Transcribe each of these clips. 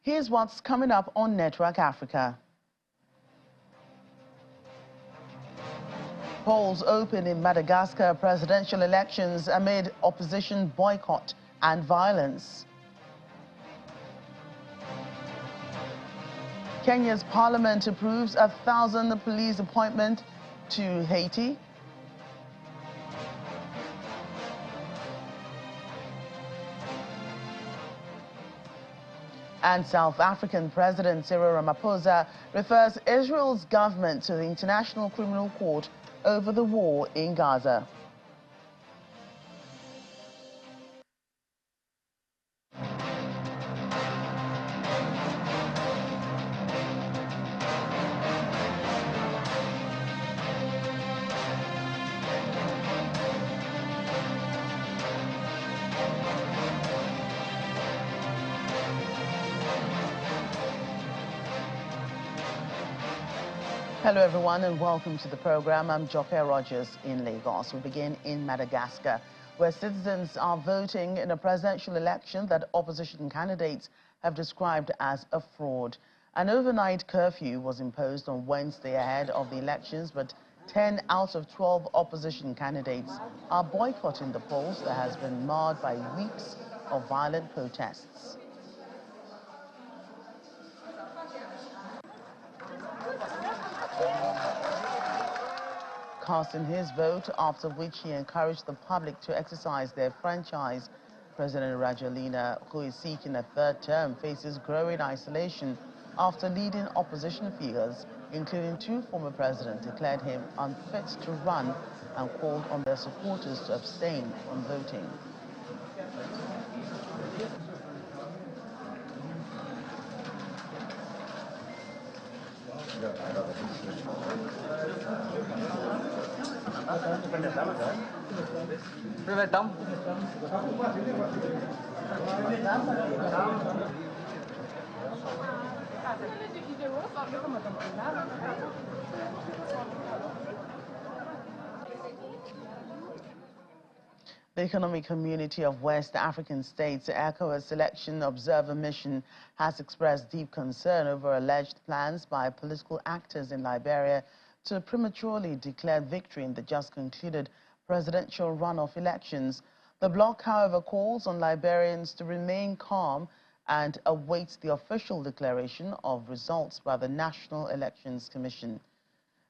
Here's what's coming up on Network Africa. Polls open in Madagascar presidential elections amid opposition boycott and violence. Kenya's parliament approves 1,000 police appointment to Haiti. And South African President Cyril Ramaphosa refers Israel's government to the International Criminal Court over the war in Gaza. Hello everyone and welcome to the program. I'm Joke Rogers in Lagos. We begin in Madagascar, where citizens are voting in a presidential election that opposition candidates have described as a fraud. An overnight curfew was imposed on Wednesday ahead of the elections, but 10 out of 12 opposition candidates are boycotting the polls that has been marred by weeks of violent protests. Casting his vote, after which he encouraged the public to exercise their franchise. President Rajoelina, who is seeking a third term, faces growing isolation after leading opposition figures, including two former presidents, declared him unfit to run and called on their supporters to abstain from voting. The Economic Community of West African States, ECOWAS Selection Observer Mission, has expressed deep concern over alleged plans by political actors in Liberia to prematurely declare victory in the just concluded presidential runoff elections. The bloc, however, calls on Liberians to remain calm and awaits the official declaration of results by the National Elections Commission.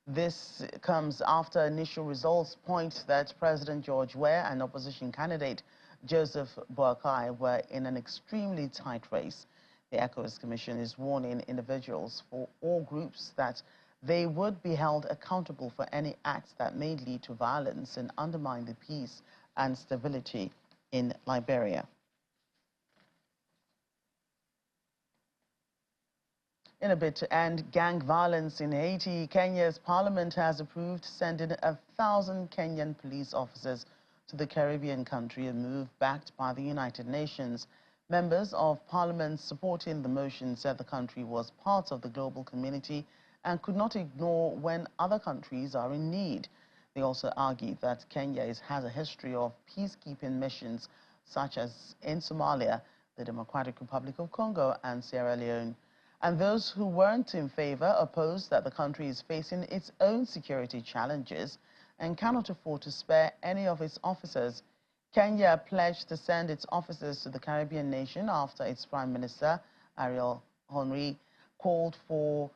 This comes after initial results point that President George Weah and opposition candidate Joseph Boakai were in an extremely tight race. The ECOWAS Commission is warning individuals for all groups that they would be held accountable for any acts that may lead to violence and undermine the peace and stability in Liberia. In a bid to end gang violence in Haiti, Kenya's parliament has approved sending 1,000 Kenyan police officers to the Caribbean country, a move backed by the United Nations. Members of parliament supporting the motion said the country was part of the global community and could not ignore when other countries are in need. They also argued that Kenya has a history of peacekeeping missions, such as in Somalia, the Democratic Republic of Congo, and Sierra Leone. And those who weren't in favor opposed that the country is facing its own security challenges and cannot afford to spare any of its officers. Kenya pledged to send its officers to the Caribbean nation after its Prime Minister, Ariel Henry, called for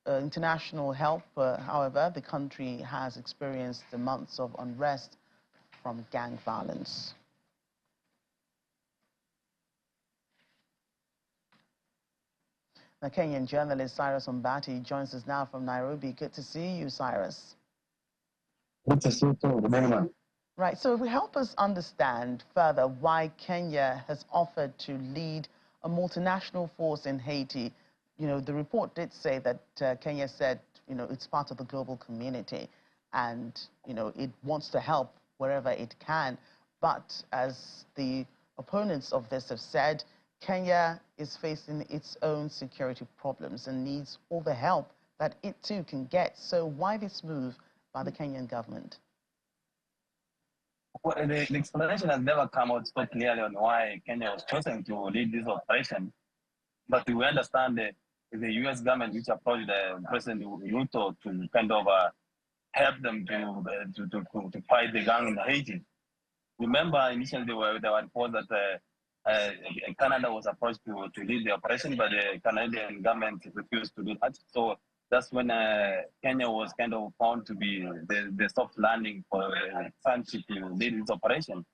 international help. However, the country has experienced the months of unrest from gang violence. The Kenyan journalist Cyrus Ombati joins us now from Nairobi. Good to see you, Cyrus. Good to see you too. Good morning. Right, so if we help us understand further why Kenya has offered to lead a multinational force in Haiti. You know, the report did say that Kenya said, you know, it's part of the global community and, you know, it wants to help wherever it can. But as the opponents of this have said, Kenya is facing its own security problems and needs all the help that it too can get. So why this move by the Kenyan government? Well, the explanation has never come out so clearly on why Kenya was chosen to lead this operation. But we understand the U.S. government, which approached President Ruto to kind of help them to fight the gang in Haiti. Remember, initially there were reports that Canada was approached to lead the operation, but the Canadian government refused to do that. So that's when Kenya was kind of found to be the soft landing for Sanchi to lead this operation.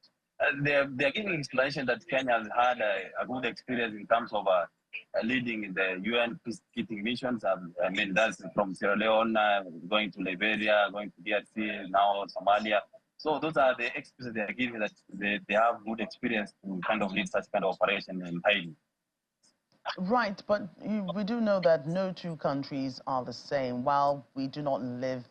They're giving explanation that Kenya has had a good experience in terms of leading the UN peacekeeping missions. I mean, that's from Sierra Leone, going to Liberia, going to DRC, now Somalia. So those are the excuses they are giving, that they have good experience to kind of lead such kind of operation in Haiti. Right, but we do know that no two countries are the same. While we do not live,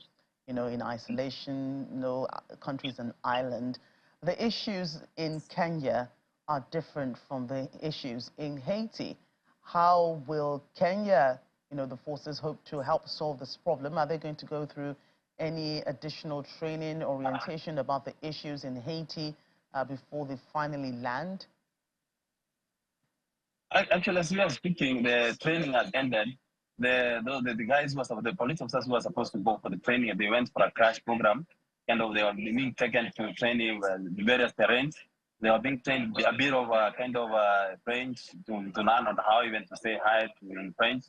in isolation, no country is an island, the issues in Kenya are different from the issues in Haiti. How will Kenya, the forces, hope to help solve this problem? Are they going to go through any additional training, orientation about the issues in Haiti before they finally land? Actually, as we are speaking, the training has ended. The guys the police officers who were supposed to go for the training, they went for a crash program. Kind of, they were being taken to training the various terrains. They were being trained a bit of kind of French to learn on how even to say hi in French.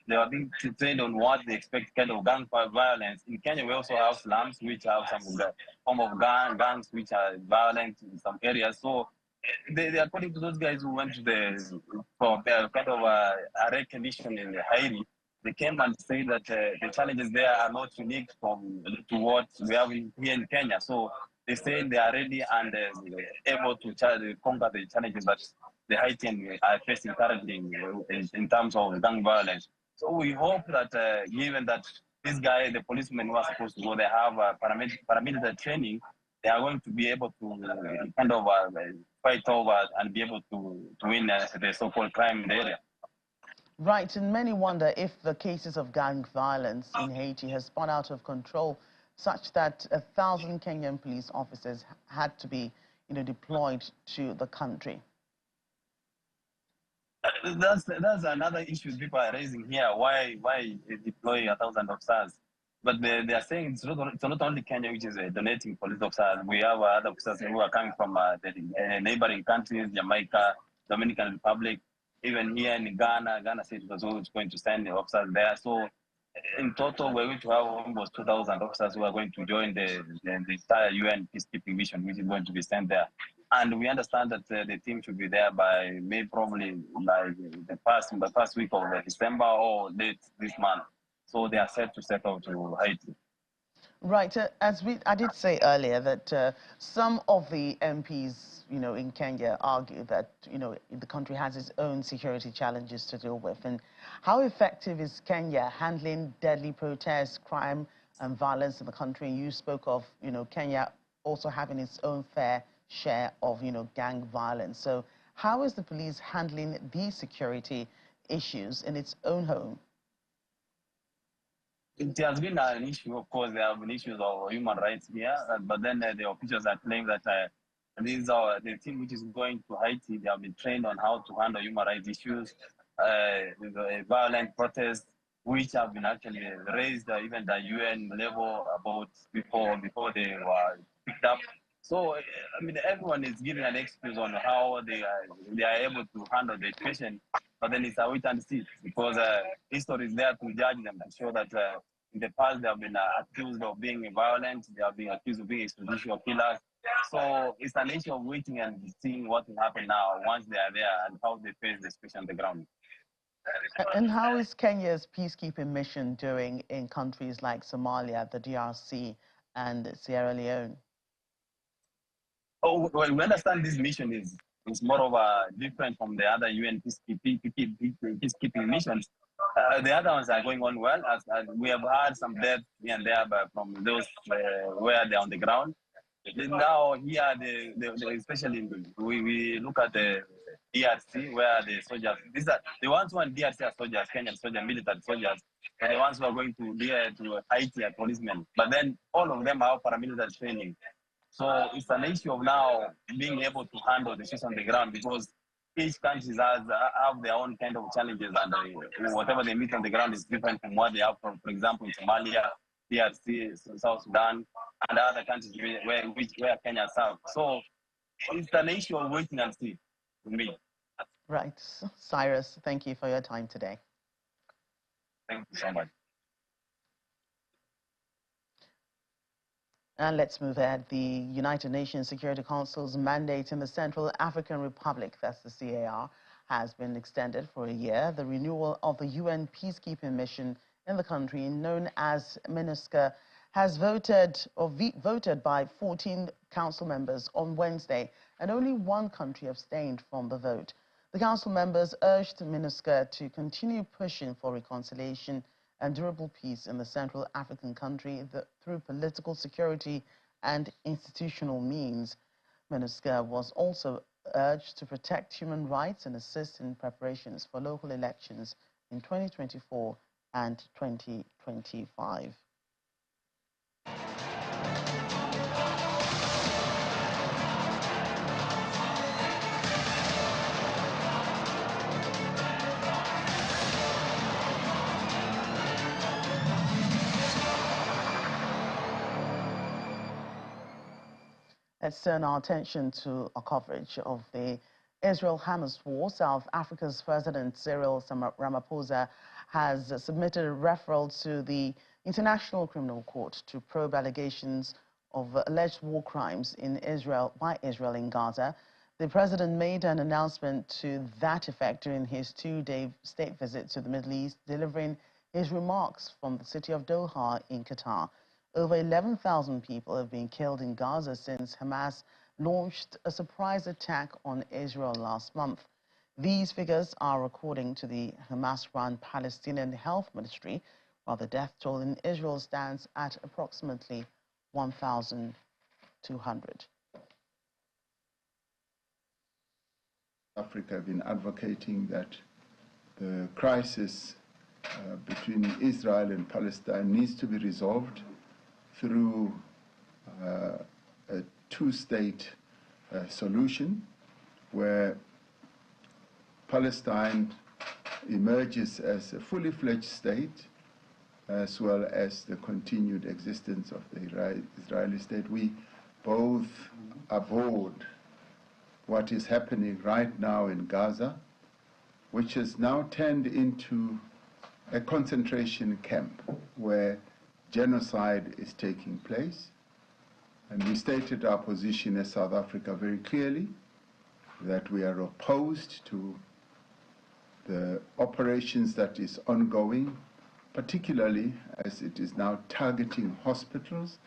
They were being trained on what they expect kind of gang violence. In Kenya, we also have slums which have some form of gangs which are violent in some areas. So according to those guys who went to for kind of a recognition in Haiti, they came and said that the challenges there are not unique to what we have here in Kenya. So they say they are ready and able to conquer the challenges that the Haitians are facing currently in terms of gang violence. So we hope that given that this guy, the policemen who are supposed to go, they have paramilitary training, they are going to be able to kind of fight over and be able to win the so-called crime in the area. Right, and many wonder if the cases of gang violence in Haiti has spun out of control, such that 1,000 Kenyan police officers had to be, deployed to the country. That's another issue people are raising here. Why deploy 1,000 officers? But they are saying it's not only Kenya which is donating police officers. We have other officers who are coming from the neighboring countries, Jamaica, Dominican Republic, even here in Ghana. Ghana said it was always going to send the officers there. So in total, we're going to have almost 2,000 officers who are going to join the entire UN peacekeeping mission, which is going to be sent there. And we understand that the team should be there by probably like the first week of December or late this month. So they are set to settle to Haiti. Right. I did say earlier that some of the MPs, in Kenya argue that, the country has its own security challenges to deal with. And how effective is Kenya handling deadly protests, crime and violence in the country? And you spoke of, Kenya also having its own fair share of, gang violence. So how is the police handling these security issues in its own home? It has been an issue, of course. There have been issues of human rights here, but then the officials are claiming that these are the team which is going to Haiti. They have been trained on how to handle human rights issues, violent protests, which have been actually raised even the UN level about before they were picked up. So I mean, everyone is giving an excuse on how they are able to handle the situation. But then it's a wait and see, because history is there to judge them and show that in the past they have been accused of being violent, they have been accused of being extrajudicial killers. So it's an issue of waiting and seeing what will happen now once they are there and how they face the situation on the ground. And how is Kenya's peacekeeping mission doing in countries like Somalia, the DRC, and Sierra Leone? Oh, well, we understand this mission is more of a different from the other UN peacekeeping missions. The other ones are going on well, as we have had some deaths here and there from those where they're on the ground. Now here, especially we look at the DRC, where the soldiers, these are the ones who are DRC are soldiers, Kenyan soldiers, military soldiers, and the ones who are going to Haiti are policemen. But then all of them have paramilitary training. So it's an issue of now being able to handle the shit on the ground, because each country have their own kind of challenges, and whatever they meet on the ground is different from what they have, for example, in Somalia, DRC, South Sudan, and other countries where Kenya serves. So it's an issue of waiting and see, to me. Right. Cyrus, thank you for your time today. Thank you so much. And let's move ahead. The United Nations Security Council's mandate in the Central African Republic, that's the CAR, has been extended for a year. The renewal of the UN peacekeeping mission in the country, known as MINUSCA, has voted by 14 council members on Wednesday, and only one country abstained from the vote. The council members urged MINUSCA to continue pushing for reconciliation and durable peace in the Central African country through political security and institutional means. MINUSCA was also urged to protect human rights and assist in preparations for local elections in 2024 and 2025. Let's turn our attention to a coverage of the Israel-Hamas war. South Africa's President Cyril Ramaphosa has submitted a referral to the International Criminal Court to probe allegations of alleged war crimes by Israel in Gaza. The president made an announcement to that effect during his two-day state visit to the Middle East, delivering his remarks from the city of Doha in Qatar. Over 11,000 people have been killed in Gaza since Hamas launched a surprise attack on Israel last month. These figures are according to the Hamas-run Palestinian Health Ministry, while the death toll in Israel stands at approximately 1,200. Africa have been advocating that the crisis between Israel and Palestine needs to be resolved through a two-state solution where Palestine emerges as a fully fledged state as well as the continued existence of the Israeli state. We both abhorred what is happening right now in Gaza, which has now turned into a concentration camp where genocide is taking place. And we stated our position as South Africa very clearly, that we are opposed to the operations that is ongoing, particularly as it is now targeting hospitals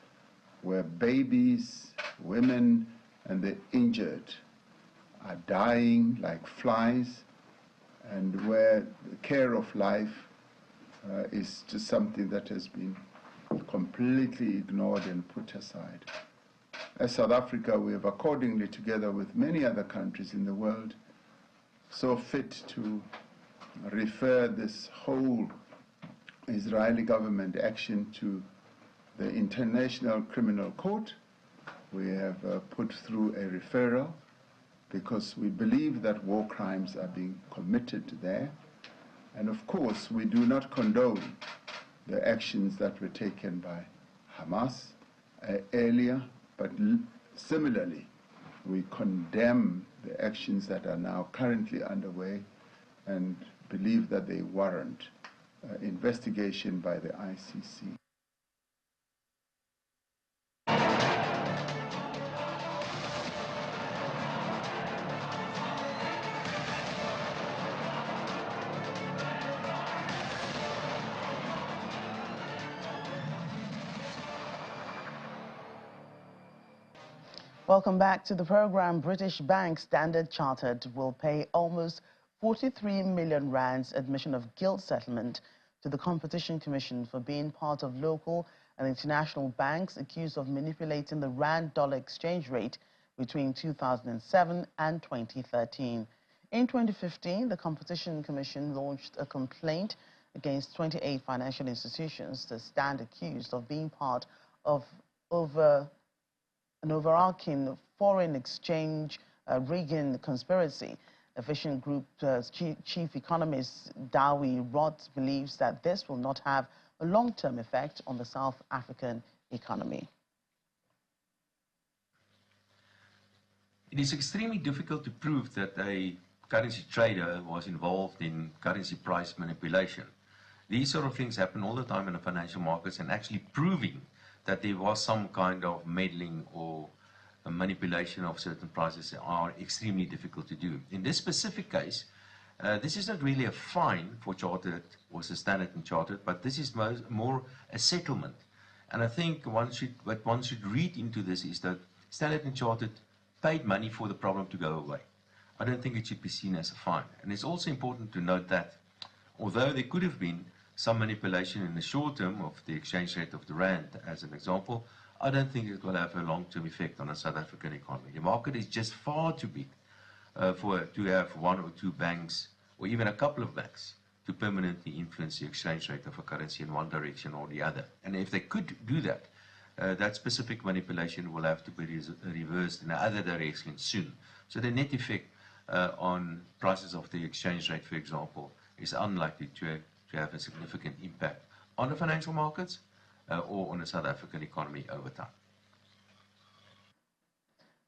where babies, women, and the injured are dying like flies, and where the care of life is just something that has been completely ignored and put aside. As South Africa, we have accordingly, together with many other countries in the world, saw fit to refer this whole Israeli government action to the International Criminal Court. We have put through a referral because we believe that war crimes are being committed there. And of course, we do not condone the actions that were taken by Hamas earlier, but similarly, we condemn the actions that are now currently underway and believe that they warrant investigation by the ICC. Welcome back to the program. British bank Standard Chartered will pay almost 43 million rands admission of guilt settlement to the Competition Commission for being part of local and international banks accused of manipulating the rand-dollar exchange rate between 2007 and 2013. In 2015, the Competition Commission launched a complaint against 28 financial institutions that stand accused of being part of an overarching foreign exchange rigging conspiracy. Efficient Group chief economist Dawi Roth believes that this will not have a long-term effect on the South African economy. It is extremely difficult to prove that a currency trader was involved in currency price manipulation. These sort of things happen all the time in the financial markets, and actually proving that there was some kind of meddling or a manipulation of certain prices are extremely difficult to do. In this specific case, this is not really a fine for Chartered or Standard & Chartered, but this is more a settlement. And I think what one should read into this is that Standard & Chartered paid money for the problem to go away. I don't think it should be seen as a fine. And it's also important to note that although there could have been some manipulation in the short term of the exchange rate of the rand, as an example, I don't think it will have a long-term effect on the South African economy. The market is just far too big to have one or two banks, or even a couple of banks, to permanently influence the exchange rate of a currency in one direction or the other. And if they could do that, that specific manipulation will have to be reversed in the other direction soon. So the net effect on prices of the exchange rate, for example, is unlikely to have a significant impact on the financial markets or on the South African economy over time.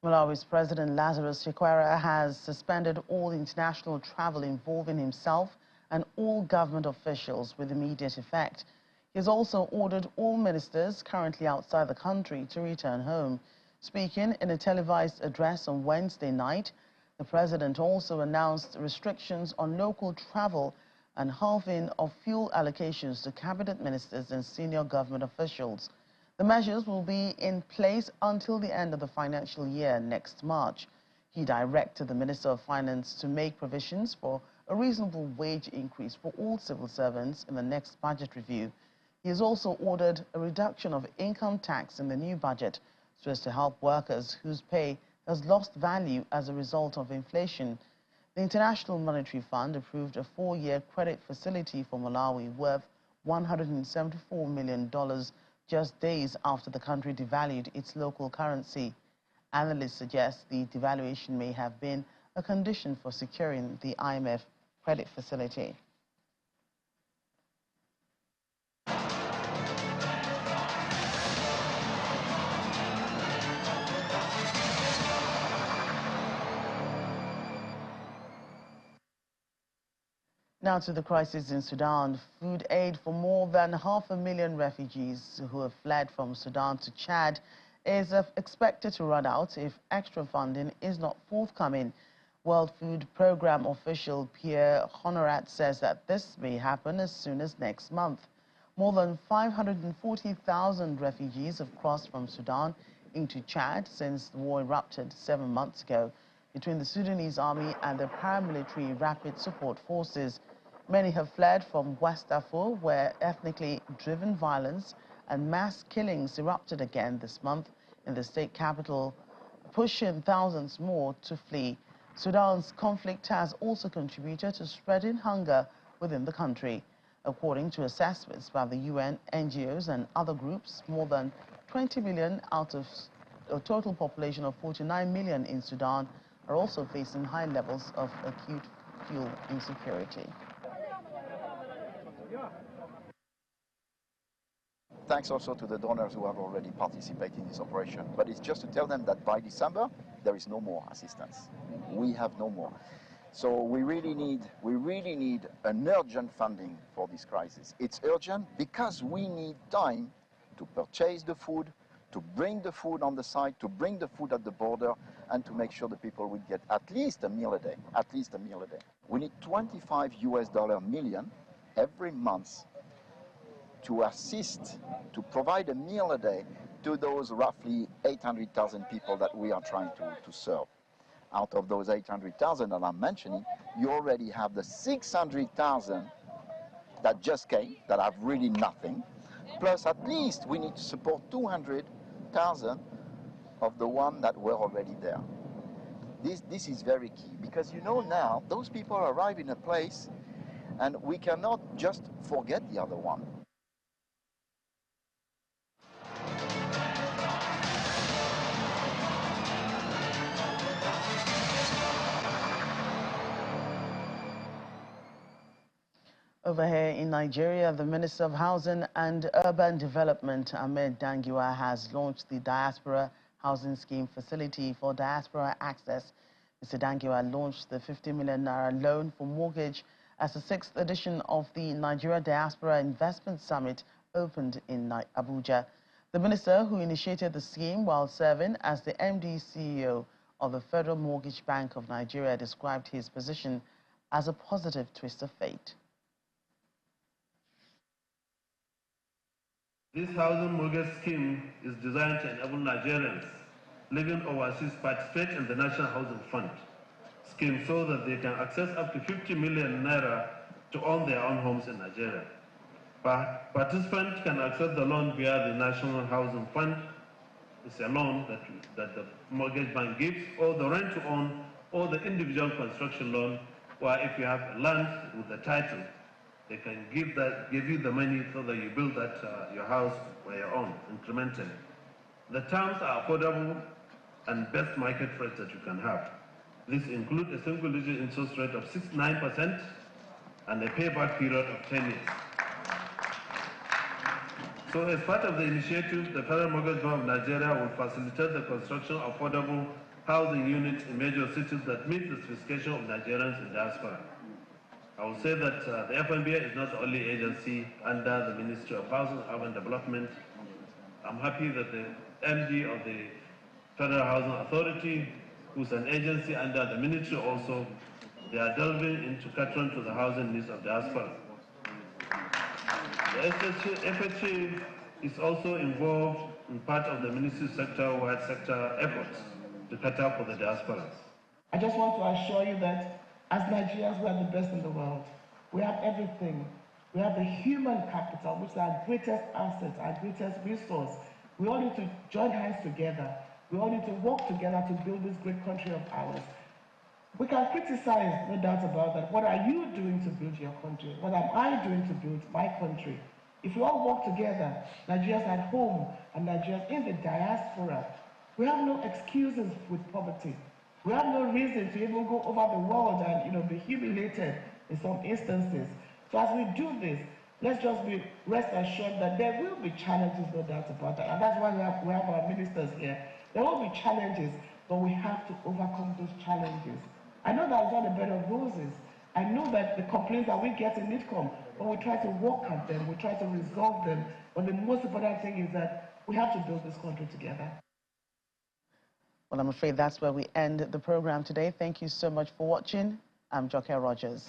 Malawi's President Lazarus Chakwera has suspended all international travel involving himself and all government officials with immediate effect. He has also ordered all ministers currently outside the country to return home. Speaking in a televised address on Wednesday night, the president also announced restrictions on local travel and halving of fuel allocations to cabinet ministers and senior government officials. The measures will be in place until the end of the financial year next March. He directed the Minister of Finance to make provisions for a reasonable wage increase for all civil servants in the next budget review. He has also ordered a reduction of income tax in the new budget so as to help workers whose pay has lost value as a result of inflation. The International Monetary Fund approved a 4-year credit facility for Malawi worth $174 million just days after the country devalued its local currency. Analysts suggest the devaluation may have been a condition for securing the IMF credit facility. Now to the crisis in Sudan. Food aid for more than 500,000 refugees who have fled from Sudan to Chad is expected to run out if extra funding is not forthcoming. World Food Programme official Pierre Honorat says that this may happen as soon as next month. More than 540,000 refugees have crossed from Sudan into Chad since the war erupted 7 months ago between the Sudanese army and the paramilitary rapid support forces. Many have fled from West Darfur, where ethnically driven violence and mass killings erupted again this month in the state capital, pushing thousands more to flee. Sudan's conflict has also contributed to spreading hunger within the country. According to assessments by the UN, NGOs and other groups, more than 20 million out of a total population of 49 million in Sudan are also facing high levels of acute fuel insecurity. Thanks also to the donors who have already participated in this operation. But it's just to tell them that by December, there is no more assistance. We have no more. So we really need an urgent funding for this crisis. It's urgent because we need time to purchase the food, to bring the food on the site, to bring the food at the border, and to make sure the people will get at least a meal a day, at least a meal a day. We need $25 million every month to assist, to provide a meal a day to those roughly 800,000 people that we are trying to serve. Out of those 800,000 that I'm mentioning, you already have the 600,000 that just came, that have really nothing, plus at least we need to support 200,000 of the one that were already there. This is very key, because you know now, those people arrive in a place and we cannot just forget the other one. Over here in Nigeria, the Minister of Housing and Urban Development, Ahmed Dangiwa, has launched the Diaspora Housing Scheme Facility for Diaspora Access. Mr. Dangiwa launched the 50 million naira loan for mortgage as the 6th edition of the Nigeria Diaspora Investment Summit opened in Abuja. The minister, who initiated the scheme while serving as the MD CEO of the Federal Mortgage Bank of Nigeria, described his position as a positive twist of fate. This housing mortgage scheme is designed to enable Nigerians living overseas participate in the National Housing Fund scheme so that they can access up to 50 million naira to own their own homes in Nigeria. Participants can access the loan via the National Housing Fund. It's a loan that the mortgage bank gives, or the rent to own, or the individual construction loan, or if you have land with the title, they can give you the money so that you build your house by your own, incrementally. The terms are affordable and best market rates that you can have. This includes a single-digit interest rate of 9% and a payback period of 10 years. So as part of the initiative, the Federal Mortgage Bank of Nigeria will facilitate the construction of affordable housing units in major cities that meet the specification of Nigerians in diaspora. I will say that the FMBA is not the only agency under the Ministry of Housing and Urban Development. I'm happy that the MD of the Federal Housing Authority, who's an agency under the ministry also, they are delving into catering to the housing needs of diaspora. The FHA is also involved in part of the ministry's sector-wide sector efforts to cater for the diasporas. I just want to assure you that as Nigerians, we are the best in the world. We have everything. We have the human capital, which is our greatest asset, our greatest resource. We all need to join hands together. We all need to work together to build this great country of ours. We can criticize, no doubt about that. What are you doing to build your country? What am I doing to build my country? If we all work together, Nigerians at home and Nigerians in the diaspora, we have no excuses with poverty. We have no reason to even go over the world and be humiliated in some instances. So as we do this, let's just rest assured that there will be challenges, no doubt about that. And that's why we have our ministers here. There will be challenges, but we have to overcome those challenges. I know that it's not a bed of roses. I know that the complaints that we get in NITCOM, but we try to work at them, we try to resolve them. But the most important thing is that we have to build this country together. Well, I'm afraid that's where we end the program today. Thank you so much for watching. I'm Joke Rogers.